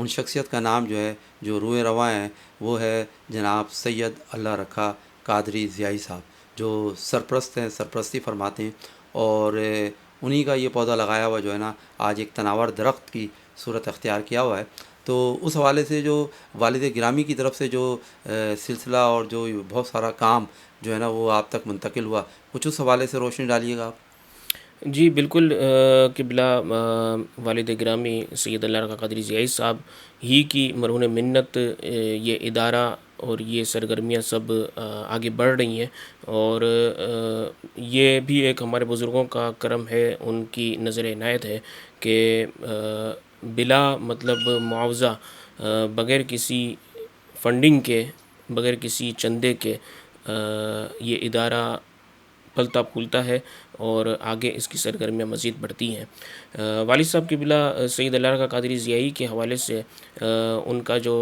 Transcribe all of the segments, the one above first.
ان شخصیت کا نام جو ہے جو روئے رواں ہیں وہ ہے جناب سید اللہ رکھا قادری ضیائی صاحب، جو سرپرست ہیں، سرپرستی فرماتے ہیں، اور انہی کا یہ پودا لگایا ہوا جو ہے نا آج ایک تناور درخت کی صورت اختیار کیا ہوا ہے۔ تو اس حوالے سے جو والد گرامی کی طرف سے جو سلسلہ اور جو بہت سارا کام جو ہے نا وہ آپ تک منتقل ہوا، کچھ اس حوالے سے روشنی ڈالیے گا آپ۔ جی بالکل، قبلہ والد گرامی سید اللہ رکھا قادری ضیائی صاحب ہی کی مرہون منت یہ ادارہ اور یہ سرگرمیاں سب آگے بڑھ رہی ہیں، اور یہ بھی ایک ہمارے بزرگوں کا کرم ہے، ان کی نظر عنایت ہے کہ بلا مطلب معاوضہ، بغیر کسی فنڈنگ کے، بغیر کسی چندے کے یہ ادارہ پلتا پھولتا ہے اور آگے اس کی سرگرمیاں مزید بڑھتی ہیں۔ والد صاحب قبلہ سید اللہ رکھا قادری ضیائی کے حوالے سے ان کا جو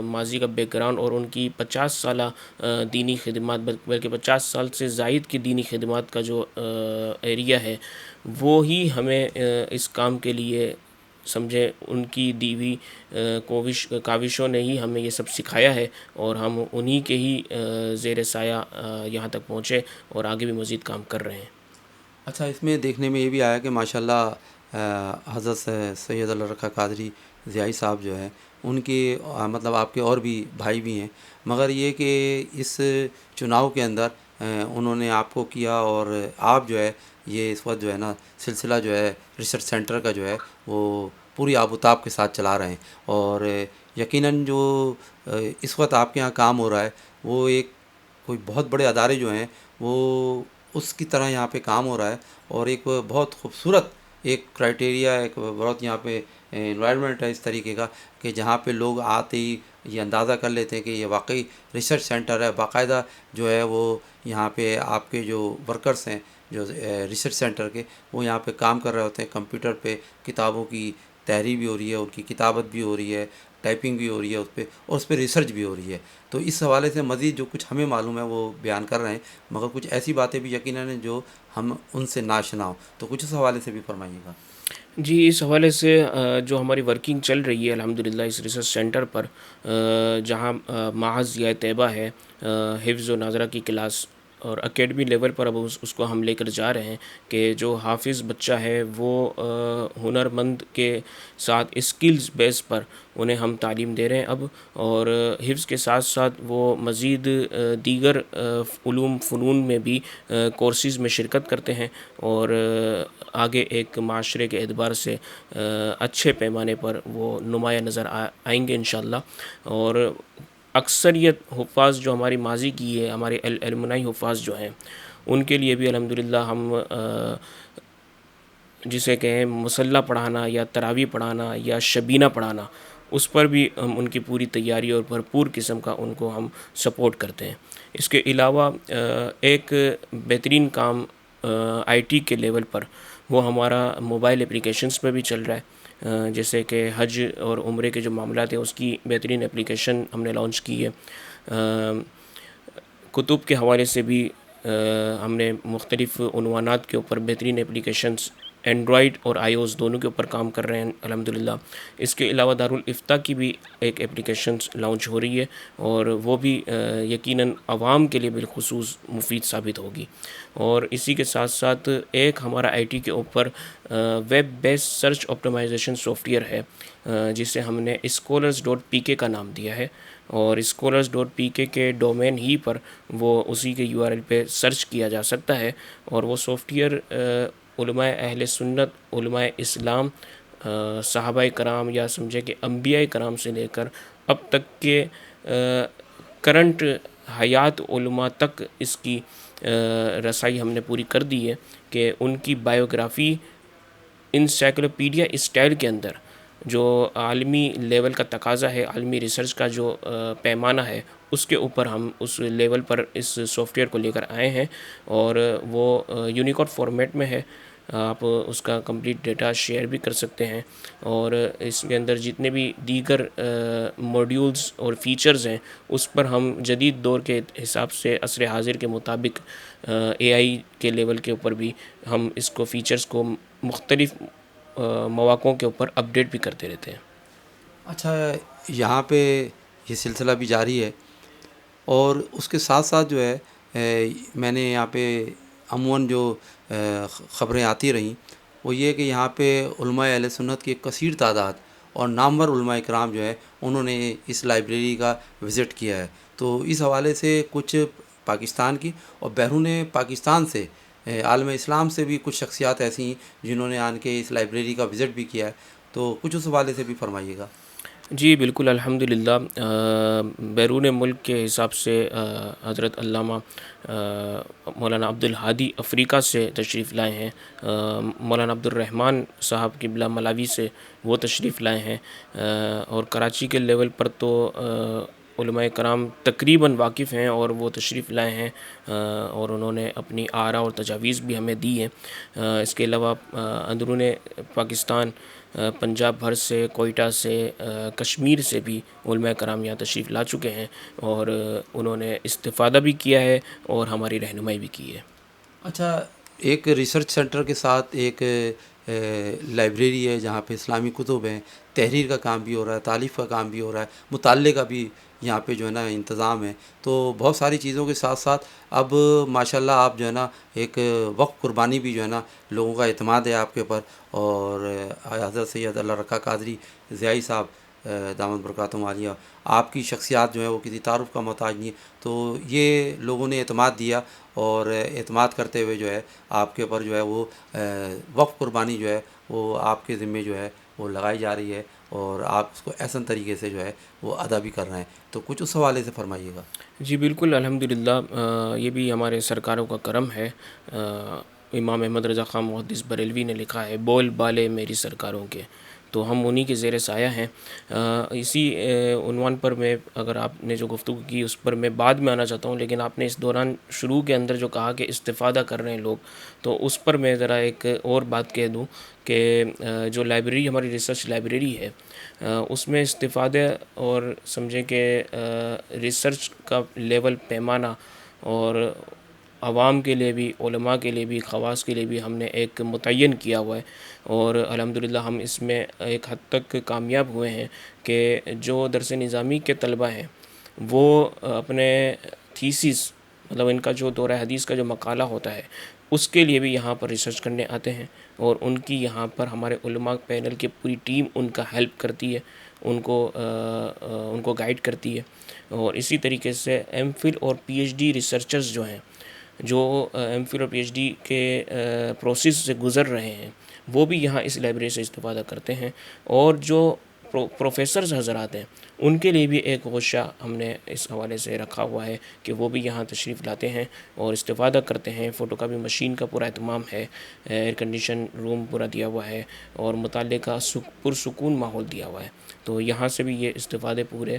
ماضی کا بیک گراؤنڈ اور ان کی 50 سالہ دینی خدمات، بلکہ 50 سال سے زائد کی دینی خدمات کا جو ایریا ہے، وہ ہی ہمیں اس کام کے لیے سمجھے ان کی دی ہوئی کاوشوں نے ہی ہمیں یہ سب سکھایا ہے، اور ہم انہی کے ہی زیر سایہ یہاں تک پہنچے اور آگے بھی مزید کام کر رہے ہیں۔ اچھا، اس میں دیکھنے میں یہ بھی آیا کہ ماشاءاللہ حضرت سید اللہ رکھا قادری ضیائی صاحب جو ہے ان کے مطلب آپ کے اور بھی بھائی بھی ہیں، مگر یہ کہ اس چناؤ کے اندر انہوں نے آپ کو کیا، اور آپ جو ہے یہ اس وقت جو ہے نا سلسلہ جو ہے ریسرچ سینٹر کا جو ہے وہ پوری آب و تاب کے ساتھ چلا رہے ہیں، اور یقیناً جو اس وقت آپ کے یہاں کام ہو رہا ہے وہ ایک کوئی بہت بڑے ادارے جو ہیں وہ اس کی طرح یہاں پہ کام ہو رہا ہے، اور ایک بہت خوبصورت ایک کرائٹیریا، ایک بہت یہاں پہ انوائرمنٹ ہے اس طریقے کا کہ جہاں پہ لوگ آتے ہی یہ اندازہ کر لیتے ہیں کہ یہ واقعی ریسرچ سینٹر ہے، باقاعدہ جو ہے وہ یہاں پہ آپ کے جو ورکرز ہیں جو ریسرچ سینٹر کے وہ یہاں پہ کام کر رہے ہوتے ہیں، کمپیوٹر پہ کتابوں کی تحریر بھی ہو رہی ہے، ان کی کتابت بھی ہو رہی ہے، ٹائپنگ بھی ہو رہی ہے اس پہ، اور اس پہ ریسرچ بھی ہو رہی ہے۔ تو اس حوالے سے مزید جو کچھ ہمیں معلوم ہے وہ بیان کر رہے ہیں، مگر کچھ ایسی باتیں بھی یقیناً ہیں جو ہم ان سے ناشنا ہوں، تو کچھ اس حوالے سے بھی فرمائیے گا۔ جی اس حوالے سے جو ہماری ورکنگ چل رہی ہے الحمدللہ اس ریسرچ سینٹر پر، جہاں محض یا طیبہ ہے، حفظ و ناظرہ کی کلاس اور اکیڈمی لیول پر اب اس کو ہم لے کر جا رہے ہیں کہ جو حافظ بچہ ہے وہ ہنرمند کے ساتھ اسکلز بیس پر انہیں ہم تعلیم دے رہے ہیں اب، اور حفظ کے ساتھ ساتھ وہ مزید دیگر علوم فنون میں بھی کورسز میں شرکت کرتے ہیں، اور آگے ایک معاشرے کے اعتبار سے اچھے پیمانے پر وہ نمایاں نظر آئیں گے انشاءاللہ۔ اور اکثریت حفاظ جو ہماری ماضی کی ہے، ہمارے المنائی حفاظ جو ہیں، ان کے لیے بھی الحمدللہ ہم جسے کہیں مسلح پڑھانا یا تراویح پڑھانا یا شبینہ پڑھانا، اس پر بھی ہم ان کی پوری تیاری اور بھرپور قسم کا ان کو ہم سپورٹ کرتے ہیں۔ اس کے علاوہ ایک بہترین کام آئی ٹی کے لیول پر وہ ہمارا موبائل اپلیکیشنز پہ بھی چل رہا ہے، جیسے کہ حج اور عمرے کے جو معاملات ہیں اس کی بہترین اپلیکیشن ہم نے لانچ کی ہے۔ کتب کے حوالے سے بھی ہم نے مختلف عنوانات کے اوپر بہترین اپلیکیشنز اینڈرائڈ اور آئی اوز دونوں کے اوپر کام کر رہے ہیں الحمدللہ۔ اس کے علاوہ دارالافتاء کی بھی ایک اپلیکیشنز لانچ ہو رہی ہے، اور وہ بھی یقیناً عوام کے لیے بالخصوص مفید ثابت ہوگی۔ اور اسی کے ساتھ ساتھ ایک ہمارا آئی ٹی کے اوپر web base search optimisation software ہے، جسے ہم نے scholars.pk کا نام دیا ہے، اور scholars.pk کے ڈومین ہی پر وہ اسی کے URL پہ سرچ کیا جا سکتا ہے، اور وہ سافٹ ویئر علماء اہل سنت، علماء اسلام، صحابہ کرام یا سمجھے کہ انبیاء کرام سے لے کر اب تک کے کرنٹ حیات علماء تک اس کی رسائی ہم نے پوری کر دی ہے کہ ان کی بائیوگرافی انسائکلوپیڈیا اسٹائل کے اندر جو عالمی لیول کا تقاضا ہے، عالمی ریسرچ کا جو پیمانہ ہے، اس کے اوپر ہم اس لیول پر اس سافٹ ویئر کو لے کر آئے ہیں، اور وہ یونیکوڈ فارمیٹ میں ہے۔ آپ اس کا کمپلیٹ ڈیٹا شیئر بھی کر سکتے ہیں، اور اس کے اندر جتنے بھی دیگر موڈیولز اور فیچرز ہیں اس پر ہم جدید دور کے حساب سے عصر حاضر کے مطابق اے آئی کے لیول کے اوپر بھی ہم اس کو فیچرز کو مختلف مواقعوں کے اوپر اپڈیٹ بھی کرتے رہتے ہیں۔ اچھا، یہاں پہ یہ سلسلہ بھی جاری ہے، اور اس کے ساتھ ساتھ جو ہے میں نے یہاں پہ عموماً جو خبریں آتی رہیں وہ یہ کہ یہاں پہ علماء اہل سنت کی ایک کثیر تعداد اور نامور علماء کرام جو ہے انہوں نے اس لائبریری کا وزٹ کیا ہے. تو اس حوالے سے کچھ پاکستان کی اور بیرون پاکستان سے عالم اسلام سے بھی کچھ شخصیات ایسی ہیں جنہوں نے آن کے اس لائبریری کا وزٹ بھی کیا ہے، تو کچھ اس حوالے سے بھی فرمائیے گا. جی بالکل الحمد للہ. بیرون ملک کے حساب سے حضرت علامہ مولانا عبدالہادی افریقہ سے تشریف لائے ہیں. مولانا عبدالرحمن صاحب قبلہ ملاوی سے وہ تشریف لائے ہیں. اور کراچی کے لیول پر تو علماء کرام تقریباً واقف ہیں اور وہ تشریف لائے ہیں، اور انہوں نے اپنی آراء اور تجاویز بھی ہمیں دی ہیں. اس کے علاوہ اندرون پاکستان پنجاب بھر سے، کوئٹہ سے، کشمیر سے بھی علماء کرام یہاں تشریف لا چکے ہیں اور انہوں نے استفادہ بھی کیا ہے اور ہماری رہنمائی بھی کی ہے. اچھا، ایک ریسرچ سینٹر کے ساتھ ایک لائبریری ہے جہاں پہ اسلامی کتب ہیں، تحریر کا کام بھی ہو رہا ہے، تالیف کا کام بھی ہو رہا ہے، مطالعے کا بھی یہاں پہ جو ہے نا انتظام ہے. تو بہت ساری چیزوں کے ساتھ ساتھ اب ماشاءاللہ آپ جو ہے نا ایک وقف قربانی بھی جو ہے نا لوگوں کا اعتماد ہے آپ کے اوپر. اور حضرت سید اللہ رکھا قادری ضیائی صاحب دامت برکاتہم عالیہ، آپ کی شخصیات جو ہے وہ کسی تعارف کا محتاج نہیں ہے. تو یہ لوگوں نے اعتماد دیا اور اعتماد کرتے ہوئے جو ہے آپ کے اوپر جو ہے وہ وقف قربانی جو ہے وہ آپ کے ذمے جو ہے وہ لگائی جا رہی ہے، اور آپ اس کو احسن طریقے سے جو ہے وہ ادا بھی کر رہے ہیں. تو کچھ اس حوالے سے فرمائیے گا. جی بالکل الحمد للہ. یہ بھی ہمارے سرکاروں کا کرم ہے. امام احمد رضا خان محدث بریلوی نے لکھا ہے بول بالے میری سرکاروں کے، تو ہم انہی کے زیر سایہ ہیں. اسی عنوان پر میں، اگر آپ نے جو گفتگو کی اس پر میں بعد میں آنا چاہتا ہوں، لیکن آپ نے اس دوران شروع کے اندر جو کہا کہ استفادہ کر رہے ہیں لوگ، تو اس پر میں ذرا ایک اور بات کہہ دوں کہ جو لائبریری ہماری ریسرچ لائبریری ہے اس میں استفادہ اور سمجھیں کہ ریسرچ کا لیول پیمانہ اور عوام کے لیے بھی، علماء کے لیے بھی، خواص کے لیے بھی ہم نے ایک متعین کیا ہوا ہے. اور الحمدللہ ہم اس میں ایک حد تک کامیاب ہوئے ہیں کہ جو درس نظامی کے طلبہ ہیں وہ اپنے تھیسس، مطلب ان کا جو دورہ حدیث کا جو مقالہ ہوتا ہے اس کے لیے بھی یہاں پر ریسرچ کرنے آتے ہیں، اور ان کی یہاں پر ہمارے علماء پینل کی پوری ٹیم ان کا ہیلپ کرتی ہے، ان کو گائیڈ کرتی ہے. اور اسی طریقے سے ایم فل اور پی ایچ ڈی ریسرچرز جو ہیں، جو ایم فل اور پی ایچ ڈی کے پروسیس سے گزر رہے ہیں، وہ بھی یہاں اس لائبریری سے استفادہ کرتے ہیں. اور جو پروفیسرز حضرات ہیں ان کے لیے بھی ایک گوشہ ہم نے اس حوالے سے رکھا ہوا ہے کہ وہ بھی یہاں تشریف لاتے ہیں اور استفادہ کرتے ہیں. فوٹو کاپی مشین کا پورا اہتمام ہے، ایئر کنڈیشن روم پورا دیا ہوا ہے، اور مطالعے کا پرسکون ماحول دیا ہوا ہے. تو یہاں سے بھی یہ استفادے پورے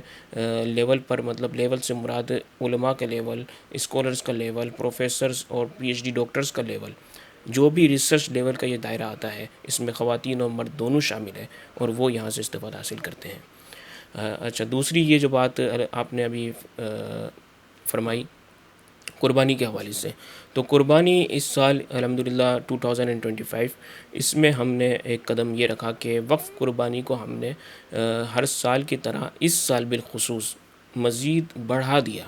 لیول پر، مطلب لیول سے مراد علماء کا لیول، اسکالرز کا لیول، پروفیسرز اور پی ایچ ڈی ڈاکٹرز کا لیول، جو بھی ریسرچ لیول کا یہ دائرہ آتا ہے اس میں خواتین اور مرد دونوں شامل ہیں، اور وہ یہاں سے استفادہ حاصل کرتے ہیں. اچھا، دوسری یہ جو بات آپ نے ابھی فرمائی قربانی کے حوالے سے، تو قربانی اس سال الحمدللہ 2025 اس میں ہم نے ایک قدم یہ رکھا کہ وقف قربانی کو ہم نے ہر سال کی طرح اس سال بالخصوص مزید بڑھا دیا،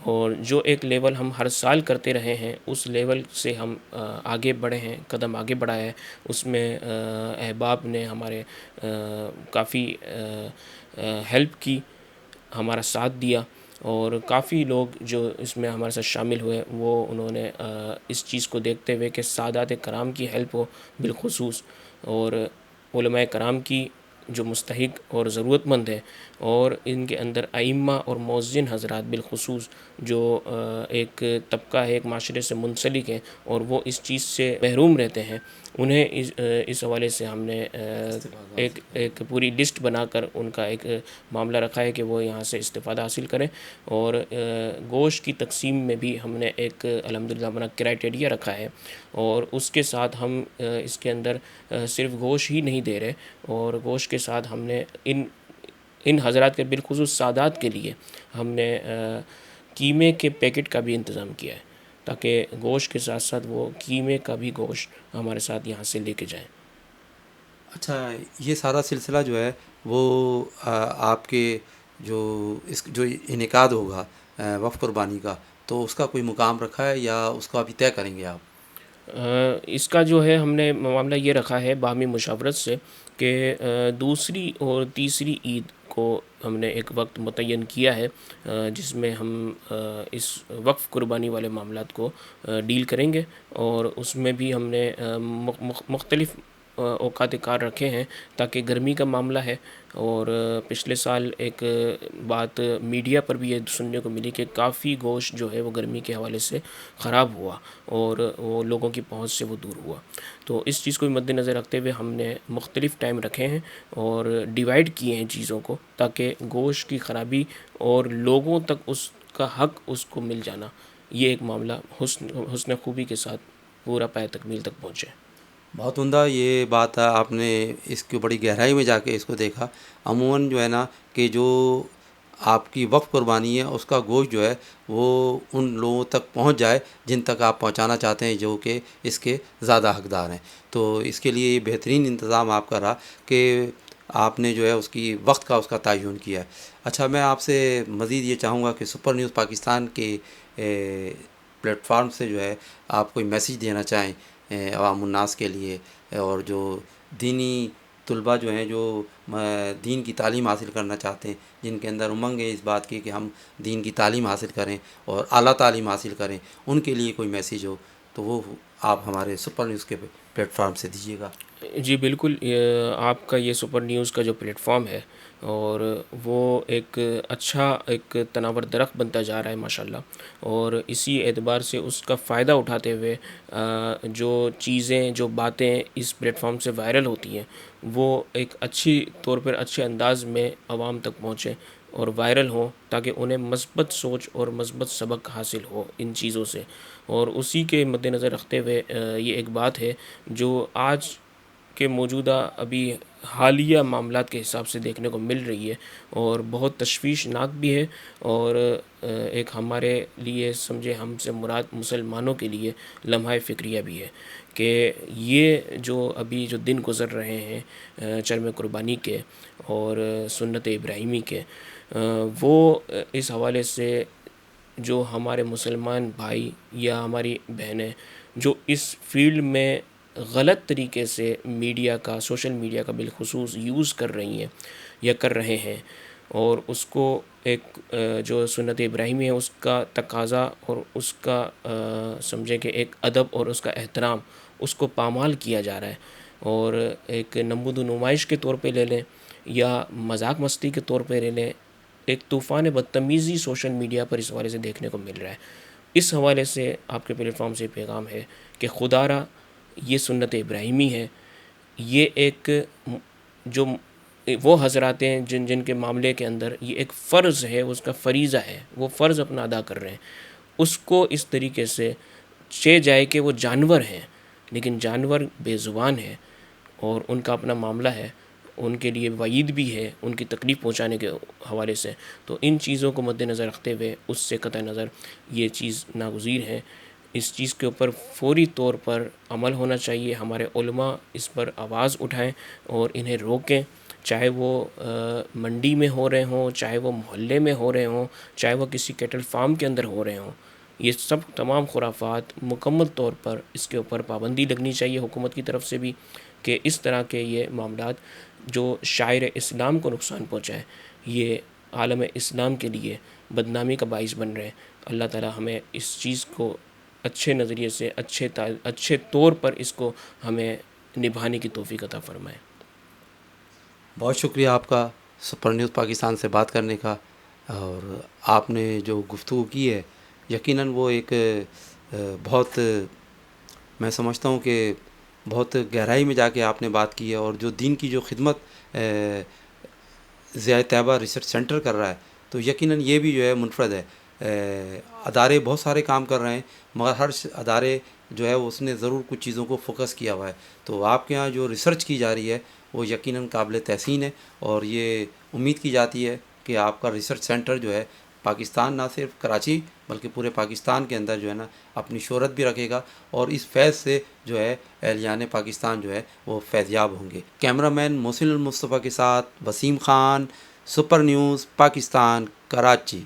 اور جو ایک لیول ہم ہر سال کرتے رہے ہیں اس لیول سے ہم آگے بڑھے ہیں، قدم آگے بڑھایا ہے. اس میں احباب نے ہمارے کافی ہیلپ کی، ہمارا ساتھ دیا، اور کافی لوگ جو اس میں ہمارے ساتھ شامل ہوئے وہ انہوں نے اس چیز کو دیکھتے ہوئے کہ سادات کرام کی ہیلپ ہو بالخصوص، اور علماء کرام کی جو مستحق اور ضرورت مند ہیں، اور ان کے اندر ائمہ اور مؤذن حضرات بالخصوص جو ایک طبقہ ہے، ایک معاشرے سے منسلک ہیں اور وہ اس چیز سے محروم رہتے ہیں، انہیں اس حوالے سے ہم نے ایک پوری لسٹ بنا کر ان کا ایک معاملہ رکھا ہے کہ وہ یہاں سے استفادہ حاصل کریں. اور گوشت کی تقسیم میں بھی ہم نے ایک الحمدللہ اپنا کرائٹیریا رکھا ہے، اور اس کے ساتھ ہم اس کے اندر صرف گوشت ہی نہیں دے رہے، اور گوشت کے ساتھ ہم نے ان حضرات کے بالخصوص سادات کے لیے ہم نے قیمے کے پیکٹ کا بھی انتظام کیا ہے، تاکہ گوشت کے ساتھ ساتھ وہ قیمے کا بھی گوشت ہمارے ساتھ یہاں سے لے کے جائیں. اچھا، یہ سارا سلسلہ جو ہے وہ آپ کے جو جو انعقاد ہوگا وقف قربانی کا، تو اس کا کوئی مقام رکھا ہے یا اس کو ابھی طے کریں گے آپ؟ اس کا جو ہے ہم نے معاملہ یہ رکھا ہے باہمی مشاورت سے کہ دوسری اور تیسری عید کو ہم نے ایک وقت متعین کیا ہے جس میں ہم اس وقف قربانی والے معاملات کو ڈیل کریں گے، اور اس میں بھی ہم نے مختلف اوقات کار رکھے ہیں تاکہ گرمی کا معاملہ ہے، اور پچھلے سال ایک بات میڈیا پر بھی یہ سننے کو ملی کہ کافی گوشت جو ہے وہ گرمی کے حوالے سے خراب ہوا اور وہ لوگوں کی پہنچ سے وہ دور ہوا. تو اس چیز کو مد نظر رکھتے ہوئے ہم نے مختلف ٹائم رکھے ہیں اور ڈیوائیڈ کیے ہیں چیزوں کو تاکہ گوشت کی خرابی اور لوگوں تک اس کا حق اس کو مل جانا، یہ ایک معاملہ حسن خوبی کے ساتھ پورا پائے تکمیل تک پہنچے. بہت عمدہ یہ بات ہے، آپ نے اس کی بڑی گہرائی میں جا کے اس کو دیکھا. عموماً جو ہے نا کہ جو آپ کی وقف قربانی ہے اس کا گوشت جو ہے وہ ان لوگوں تک پہنچ جائے جن تک آپ پہنچانا چاہتے ہیں، جو کہ اس کے زیادہ حقدار ہیں. تو اس کے لیے یہ بہترین انتظام آپ کا رہا کہ آپ نے جو ہے اس کی وقت کا اس کا تعین کیا ہے. اچھا، میں آپ سے مزید یہ چاہوں گا کہ سپر نیوز پاکستان کے پلیٹ فارم سے جو ہے آپ کوئی میسیج دینا چاہیں عوام الناس کے لیے، اور جو دینی طلباء جو ہیں جو دین کی تعلیم حاصل کرنا چاہتے ہیں، جن کے اندر امنگ ہے اس بات کی کہ ہم دین کی تعلیم حاصل کریں اور اعلیٰ تعلیم حاصل کریں، ان کے لیے کوئی میسیج ہو تو وہ آپ ہمارے سپر نیوز کے پلیٹ فارم سے دیجیے گا. جی بالکل، آپ کا یہ سپر نیوز کا جو پلیٹ فارم ہے اور وہ ایک اچھا ایک تناور درخت بنتا جا رہا ہے ماشاءاللہ، اور اسی اعتبار سے اس کا فائدہ اٹھاتے ہوئے جو چیزیں جو باتیں اس پلیٹ فارم سے وائرل ہوتی ہیں وہ ایک اچھی طور پر اچھے انداز میں عوام تک پہنچیں اور وائرل ہوں تاکہ انہیں مثبت سوچ اور مثبت سبق حاصل ہو ان چیزوں سے. اور اسی کے مد نظر رکھتے ہوئے یہ ایک بات ہے جو آج کے موجودہ ابھی حالیہ معاملات کے حساب سے دیکھنے کو مل رہی ہے اور بہت تشویشناک بھی ہے، اور ایک ہمارے لیے سمجھے ہم سے مراد مسلمانوں کے لیے لمحہ فکریہ بھی ہے کہ یہ جو ابھی جو دن گزر رہے ہیں چرم قربانی کے اور سنت ابراہیمی کے، وہ اس حوالے سے جو ہمارے مسلمان بھائی یا ہماری بہنیں جو اس فیلڈ میں غلط طریقے سے میڈیا کا سوشل میڈیا کا بالخصوص یوز کر رہی ہیں یا کر رہے ہیں، اور اس کو ایک جو سنت ابراہیمی ہے اس کا تقاضا اور اس کا سمجھے کہ ایک ادب اور اس کا احترام اس کو پامال کیا جا رہا ہے، اور ایک نمود و نمائش کے طور پہ لے لیں یا مذاق مستی کے طور پہ لے لیں، ایک طوفان بدتمیزی سوشل میڈیا پر اس حوالے سے دیکھنے کو مل رہا ہے. اس حوالے سے آپ کے پلیٹ فارم سے پیغام ہے کہ خدا را یہ سنت ابراہیمی ہے، یہ ایک جو وہ حضرات ہیں جن کے معاملے کے اندر یہ ایک فرض ہے، اس کا فریضہ ہے، وہ فرض اپنا ادا کر رہے ہیں، اس کو اس طریقے سے چے جائے کہ وہ جانور ہیں لیکن جانور بے زبان ہیں اور ان کا اپنا معاملہ ہے، ان کے لیے وعید بھی ہے ان کی تکلیف پہنچانے کے حوالے سے. تو ان چیزوں کو مد نظر رکھتے ہوئے اس سے قطع نظر یہ چیز ناگزیر ہے. اس چیز کے اوپر فوری طور پر عمل ہونا چاہیے. ہمارے علماء اس پر آواز اٹھائیں اور انہیں روکیں، چاہے وہ منڈی میں ہو رہے ہوں، چاہے وہ محلے میں ہو رہے ہوں، چاہے وہ کسی کیٹل فارم کے اندر ہو رہے ہوں. یہ سب تمام خرافات مکمل طور پر اس کے اوپر پابندی لگنی چاہیے حکومت کی طرف سے بھی کہ اس طرح کے یہ معاملات جو شاعر اسلام کو نقصان پہنچائے یہ عالم اسلام کے لیے بدنامی کا باعث بن رہے ہیں. اللہ تعالی ہمیں اس چیز کو اچھے نظریے سے اچھے طور پر اس کو ہمیں نبھانے کی توفیق عطا فرمائے. بہت شکریہ آپ کا سپر نیوز پاکستان سے بات کرنے کا، اور آپ نے جو گفتگو کی ہے یقیناً وہ ایک بہت، میں سمجھتا ہوں کہ بہت گہرائی میں جا کے آپ نے بات کی ہے، اور جو دین کی جو خدمت ضیاء طیبہ ریسرچ سینٹر کر رہا ہے تو یقیناً یہ بھی جو ہے منفرد ہے. ادارے بہت سارے کام کر رہے ہیں مگر ہر ادارے جو ہے اس نے ضرور کچھ چیزوں کو فوکس کیا ہوا ہے. تو آپ کے ہاں جو ریسرچ کی جا رہی ہے وہ یقیناً قابل تحسین ہے، اور یہ امید کی جاتی ہے کہ آپ کا ریسرچ سینٹر جو ہے پاکستان نہ صرف کراچی بلکہ پورے پاکستان کے اندر جو ہے نا اپنی شہرت بھی رکھے گا، اور اس فیض سے جو ہے اہلیان پاکستان جو ہے وہ فیضیاب ہوں گے۔ کیمرہ مین محسن المصطفیٰ کے ساتھ وسیم خان، سپر نیوز پاکستان، کراچی۔